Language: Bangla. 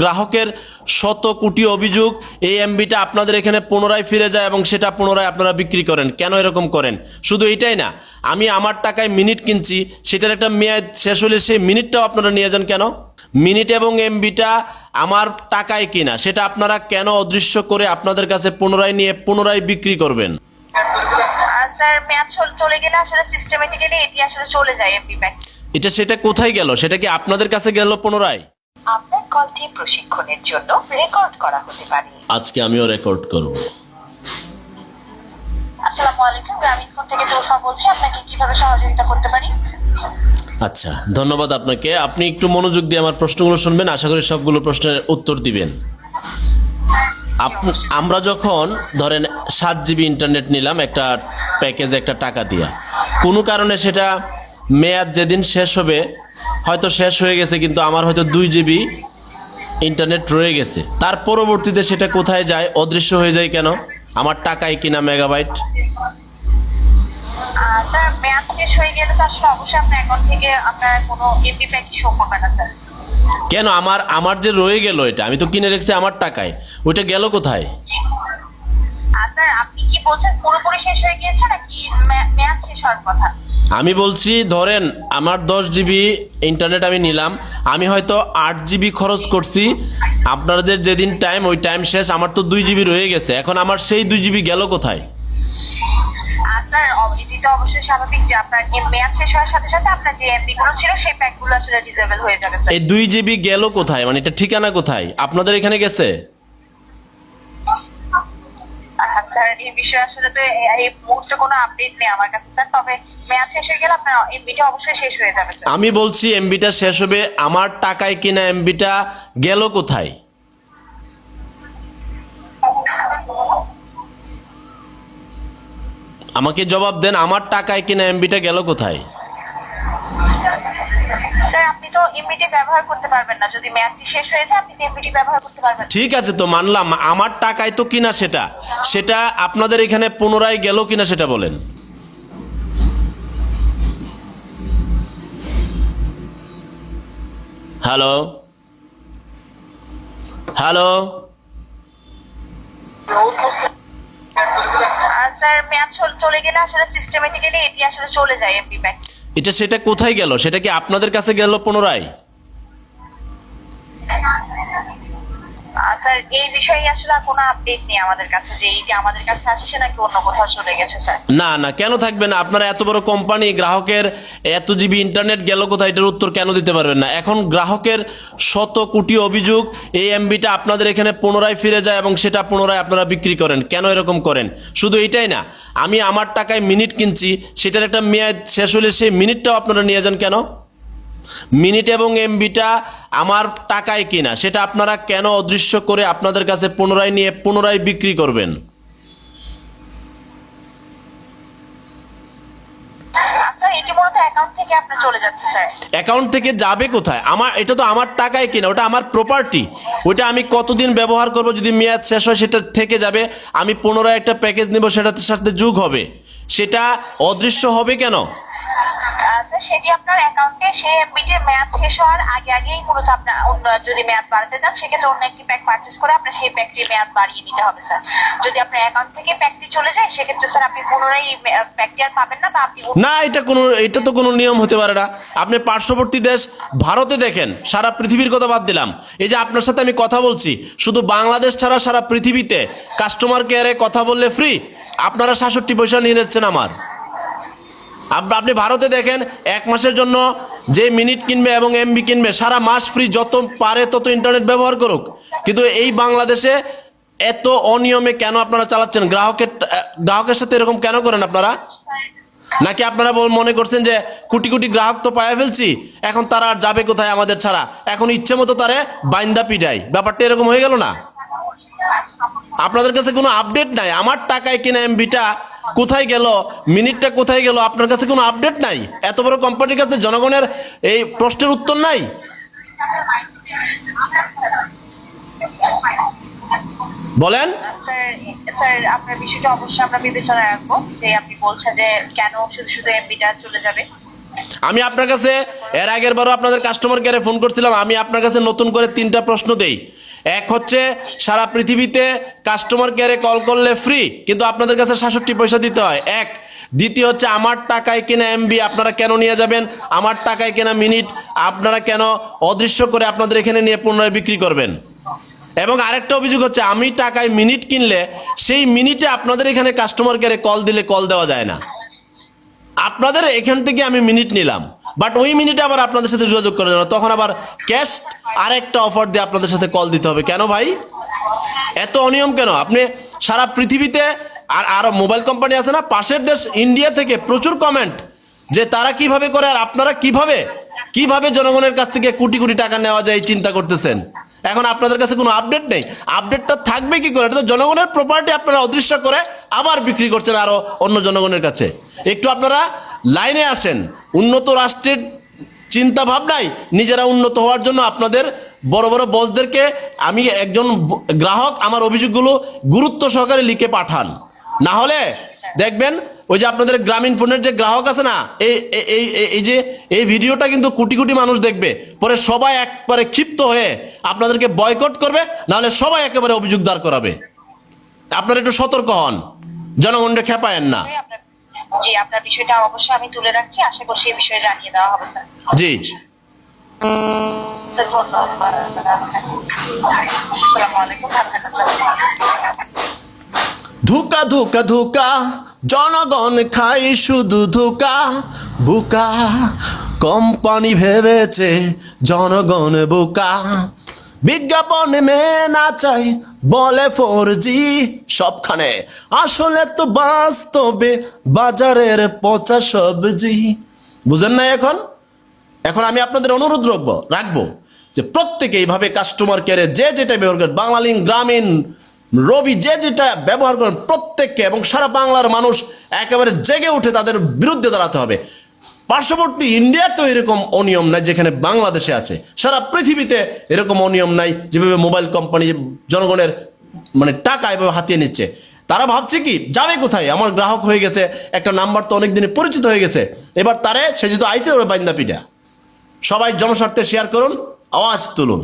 গ্রাহকের শত কোটি অভিযোগ, এই এমবিটা আপনাদের এখানে পুনরায় ফিরে যায় এবং সেটা পুনরায় আপনারা বিক্রি করেন। কেন এরকম করেন? শুধু এটাই না, আমি আমার টাকায় মিনিট কিনছি, সেটার একটা মেয়াদ শেষ হলে সেই মিনিটটাও আপনারা নিয়ে যান কেন? মিনিট এবং এমবিটা আমার টাকায় কিনা, সেটা আপনারা কেন অদৃশ্য করে আপনাদের কাছে পুনরায় নিয়ে পুনরায় বিক্রি করবেন? স্যার মেয়াদ চলে গেলে আসলে সিস্টেমেটিক্যালি এটি আসলে চলে যায় এমবি ব্যাক। এটা সেটা কোথায় গেল? সেটা কি আপনাদের কাছে গেল পুনরায়? আপনার কলটি প্রশিক্ষণের জন্য রেকর্ড করা হতে পারে। আজকে আমিও রেকর্ড করব। আসসালামু আলাইকুম, গ্রামীণ ফোন থেকে তোফা বলছি। আপনাকে কিভাবে সহযোগিতা করতে পারি? আচ্ছা, ধন্যবাদ আপনাকে। আপনি একটু মনোযোগ দিয়ে আমার প্রশ্নগুলো শুনবেন, আশা করি সবগুলো প্রশ্নের উত্তর দিবেন। আমরা যখন ধরেন 7 জিবি ইন্টারনেট নিলাম একটা প্যাকেজে একটা টাকা দিয়া, কোনো কারণে সেটা মেয়াদ যেদিন শেষ হবে, হয়তো শেষ হয়ে গেছে, কিন্তু আমার হয়তো 2 জিবি ইন্টারনেট রয়ে গেছে, তার পরবর্তীতে সেটা কোথায় যায়? অদৃশ্য হয়ে যায় কেন? আমার টাকায় কিনা মেগাবাইট। স্যার মেয়াদ শেষ হয়ে গেলে তো আসলে অবশ্যই আপনার অ্যাকাউন্ট থেকে আপনার কোনো এমবি প্যাক শো করবে না স্যার। কেন? আমার যে রয়ে গেল, এটা আমি তো কিনে রেখেছি আমার টাকায়, ওইটা গেল কোথায়? স্যার আপনি কি বলছেন পুরোপুরি শেষ হয়ে গিয়েছে নাকি মেয়াদ শেষ হওয়ার কথা? আমি বলছি ধরেন আমার 10 জিবি ইন্টারনেট আমি নিলাম, আমি হয়তো 8 জিবি খরচ করছি, আপনাদের যেদিন টাইম ওই টাইম শেষ, আমার তো 2 জিবি রয়ে গেছে, এখন আমার সেই 2 জিবি গেল কোথায়? স্যার এটি তো অবশ্যই স্বাভাবিক যে আপনার মেয়াদ শেষ হওয়ার সাথে সাথে আপনার যে এমবি গুলো ছিল সেই প্যাকগুলো আসলে ডিসেবল হয়ে যাবে স্যার। এই 2 জিবি গেল কোথায়? মানে এটা ঠিকানা কোথায়? আপনাদের এখানে গেছে? স্যার এই বিষয়ে আসলে তো এই মুহূর্তে কোনো আপডেট নেই আমার কাছে স্যার, তবে মেয়াদ শেষ হয়ে গেলে আপনার এমবিটা অবশ্যই শেষ হয়ে যাবে স্যার। আমি বলছি এমবিটা শেষ হবে, আমার টাকায় কিনা এমবিটা গেল কোথায়? আমাকে জবাব দেন, আমার টাকায় কিনা এমবিটা গেল কোথায়? স্যার আপনি তো এমবিটি ব্যবহার করতে পারবেন না, যদি মেয়াদটি শেষ হয়ে যায় আপনি এমবিটি ব্যবহার করতে পারবেন না। ঠিক আছে, তো মানলাম, আমার টাকায় তো কিনা, সেটা আপনাদের এখানে পুনরায় গেল কিনা সেটা বলেন। হ্যালো হ্যালো স্যার মেয়াদ চলে গেলে আসলে সিস্টেমেটিক্যালি এটি আসলে চলে যায় এমবি ব্যাক। এটা সেটা কোথায় গেল? সেটা কি আপনাদের কাছে গেল পুনরায়? স্যার এই বিষয়ে আসলে কোনো আপডেট নেই আমাদের কাছে যে এই যে আমাদের কাছে আসছে নাকি অন্য কোথাও চলে গেছে স্যার। না না, কেন থাকবে না? আপনারা এত বড় কোম্পানি, গ্রাহকের এত জিবি ইন্টারনেট গেল কোথায়, এটার উত্তর কেন দিতে পারবেন না? এখন গ্রাহকের শত কোটি অভিযোগ, এই এমবিটা আপনাদের এখানে পুনরায় ফিরে যায় এবং সেটা পুনরায় আপনারা বিক্রি করেন। কেন এরকম করেন? শুধু এটাই না, আমি আমার টাকায় মিনিট কিনছি, সেটার একটা মেয়াদ শেষ হলে সেই মিনিটটাও আপনারা নিয়ে যান কেন? মিনিট এবং এমবিটা আমার টাকায় কিনা, সেটা আপনারা কেন অদৃশ্য করে আপনাদের কাছে পুনরায় নিয়ে পুনরায় বিক্রি করবেন? অ্যাকাউন্ট থেকে যাবে কোথায়? এটা তো আমার টাকায় কিনা, ওটা আমার প্রপার্টি, ওটা আমি কতদিন ব্যবহার করব, যদি মেয়াদ শেষ হয় সেটা থেকে যাবে, আমি পুনরায় একটা প্যাকেজ নেব, সেটার সাথে যোগ হবে, সেটা অদৃশ্য হবে কেন? সেটি আপনার অ্যাকাউন্টে সেই এমবিটির মেয়াদ শেষ হওয়ার আগেই মূলত আপনার যদি মেয়াদ বাড়াতে চান সেক্ষেত্রে অন্য একটি প্যাক পারচেজ করে আপনার সেই প্যাকটির মেয়াদ বাড়িয়ে নিতে হবে স্যার। যদি আপনার অ্যাকাউন্ট থেকে প্যাকটি চলে যায় সেক্ষেত্রে স্যার আপনি পুনরায় প্যাকটি আর পাবেন না, বা আপনি না, এটা তো কোনো নিয়ম হতে পারে না। আপনি পার্শ্ববর্তী দেশ ভারতে দেখেন, সারা পৃথিবীর কথা বাদ দিলাম, এই যে আপনার সাথে আমি কথা বলছি, শুধু বাংলাদেশ ছাড়া সারা পৃথিবীতে কাস্টমার কেয়ারে কথা বললে ফ্রি, আপনারা 67 পয়সা নিয়ে নিচ্ছেন আমার। আপনি ভারতে দেখেন, 1 মাসের জন্য যে মিনিট কিনবে এবং এমবি কিনবে সারা মাস ফ্রি, যত পারে তত ইন্টারনেট ব্যবহার করুক। কিন্তু এই বাংলাদেশে এত অনিয়মে কেন আপনারা চালাচ্ছেন? গ্রাহকের সাথে এরকম কেন করেন আপনারা? নাকি আপনারা মনে করছেন যে কোটি কোটি গ্রাহক তো পায়ে ফেলছি, এখন তারা আর যাবে কোথায় আমাদের ছাড়া, এখন ইচ্ছে মতো তারে বাইন্দা পিটাই? ব্যাপারটা এরকম হয়ে গেল না? আপনাদের কাছে কোনো আপডেট নাই, আমার টাকায় কিনা এমবিটা কোথায় গেল, মিনিটটা কোথায় গেল, আপনার কাছে কোনো আপডেট নাই? এত বড় কোম্পানির কাছে জনগণের এই প্রশ্নের উত্তর নাই? বলেন। স্যার আপনার বিষয়টা অবশ্যই আমরা বিবেচনায় রাখবো, যে আপনি বলছেন যে কেন শুধু এমবিটা চলে যাবে। আমি আপনার কাছে এর আগের বারও আপনাদের কাস্টমার কেয়ারে ফোন করছিলাম। আমি আপনার কাছে নতুন করে 3টা প্রশ্ন দেই। এক হচ্ছে, সারা পৃথিবীতে কাস্টমার কেয়ারে কল করলে ফ্রি, কিন্তু আপনাদের কাছে 67 পয়সা দিতে হয়। এক। দ্বিতীয় হচ্ছে, আমার টাকায় কেনা এমবি আপনারা কেন নিয়ে যাবেন, আমার টাকায় কেনা মিনিট আপনারা কেন অদৃশ্য করে আপনাদের এখানে নিয়ে পুনরায় বিক্রি করবেন। এবং আরেকটা অভিযোগ হচ্ছে, আমি টাকায় মিনিট কিনলে সেই মিনিটে আপনাদের এখানে কাস্টমার কেয়ারে কল দিলে কল দেওয়া যায় না। আপনাদের এখান থেকে আমি মিনিট নিলাম, বাট ওই মিনিটে আবার আপনাদের সাথে যোগাযোগ করা যাবে না, তখন আবার ক্যাশ আরেকটা অফার দিয়ে আপনাদের সাথে কল দিতে হবে। কেন ভাই এত অনিয়ম কেন? আপনি সারা পৃথিবীতে আর মোবাইল কোম্পানি আছে না, পাশের দেশ ইন্ডিয়া থেকে প্রচুর কমেন্ট যে তারা কিভাবে করে আর আপনারা কিভাবে জনগণের কাছ থেকে কোটি কোটি টাকা নেওয়া যায় এই চিন্তা করতেছেন। এখন আপনাদের কাছে কোনো আপডেট নেই। আপডেটটা থাকবে কি করে? এটা তো জনগণের প্রপার্টি আপনারা অদৃশ্য করে আবার বিক্রি করছেন আরো অন্য জনগণের কাছে। একটু আপনারা লাইনে আসেন। উন্নত রাষ্ট্রের চিন্তা ভাবনায় নিজেরা উন্নত হওয়ার জন্য আপনাদের বড় বড় বসদেরকে, আমি একজন গ্রাহক, আমার অভিযোগগুলো গুরুত্ব সহকারে লিখে পাঠান। না হলে দেখবেন ওই যে আপনাদের গ্রামীণ ফোনের যে গ্রাহক আছে না, এই ভিডিওটা কিন্তু কোটি কোটি মানুষ দেখবে, পরে সবাই একবারে ক্ষিপ্ত হয়ে আপনাদেরকে বয়কট করবে, নাহলে সবাই একেবারে অভিযোগ দাঁড় করাবে। আপনারা একটু সতর্ক হন, জনগণকে খেপায়েন না। জি, আপনার বিষয়টা অবশ্যই আমি তুলে রাখছি, আশা করছি এই বিষয়ে জানিয়ে দেওয়া হবে স্যার। জি, ধন্যবাদ। আসসালামু আলাইকুম। ভালো থাকবেন স্যার। ধোঁকা ধোঁকা ধোঁকা, জনগণ খাই শুধু ধোঁকা, বোকা কোম্পানি ভেবেছে জনগণ বোকা। বিজ্ঞাপনে মেয়ে না চাই বলে 4G সবখানে, আসলে তো বাস্তবে বাজারের পচা সবজি। বুঝেন না? এখন আমি আপনাদের অনুরোধ রাখবো যে প্রত্যেকে এইভাবে কাস্টমার কেয়ারে যে যেটা ব্যবহার করেন, বাংলালিংক, গ্রামীণ, রবি, যে যেটা ব্যবহার করেন প্রত্যেককে, এবং সারা বাংলার মানুষ একেবারে জেগে উঠে তাদের বিরুদ্ধে দাঁড়াতে হবে। পার্শ্ববর্তী ইন্ডিয়াতেও এরকম অনিয়ম নাই যেখানে বাংলাদেশে আছে। সারা পৃথিবীতে এরকম অনিয়ম নাই যেভাবে মোবাইল কোম্পানি জনগণের টাকা এভাবে হাতিয়ে নিচ্ছে। তারা ভাবছে কি যাবে কোথায়, আমার গ্রাহক হয়ে গেছে, একটা নাম্বার তো অনেকদিনে পরিচিত হয়ে গেছে, এবার সে যেহেতু আইসে ওরা বাইন্দা পিঠা। সবাই জনস্বার্থে শেয়ার করুন, আওয়াজ তুলুন।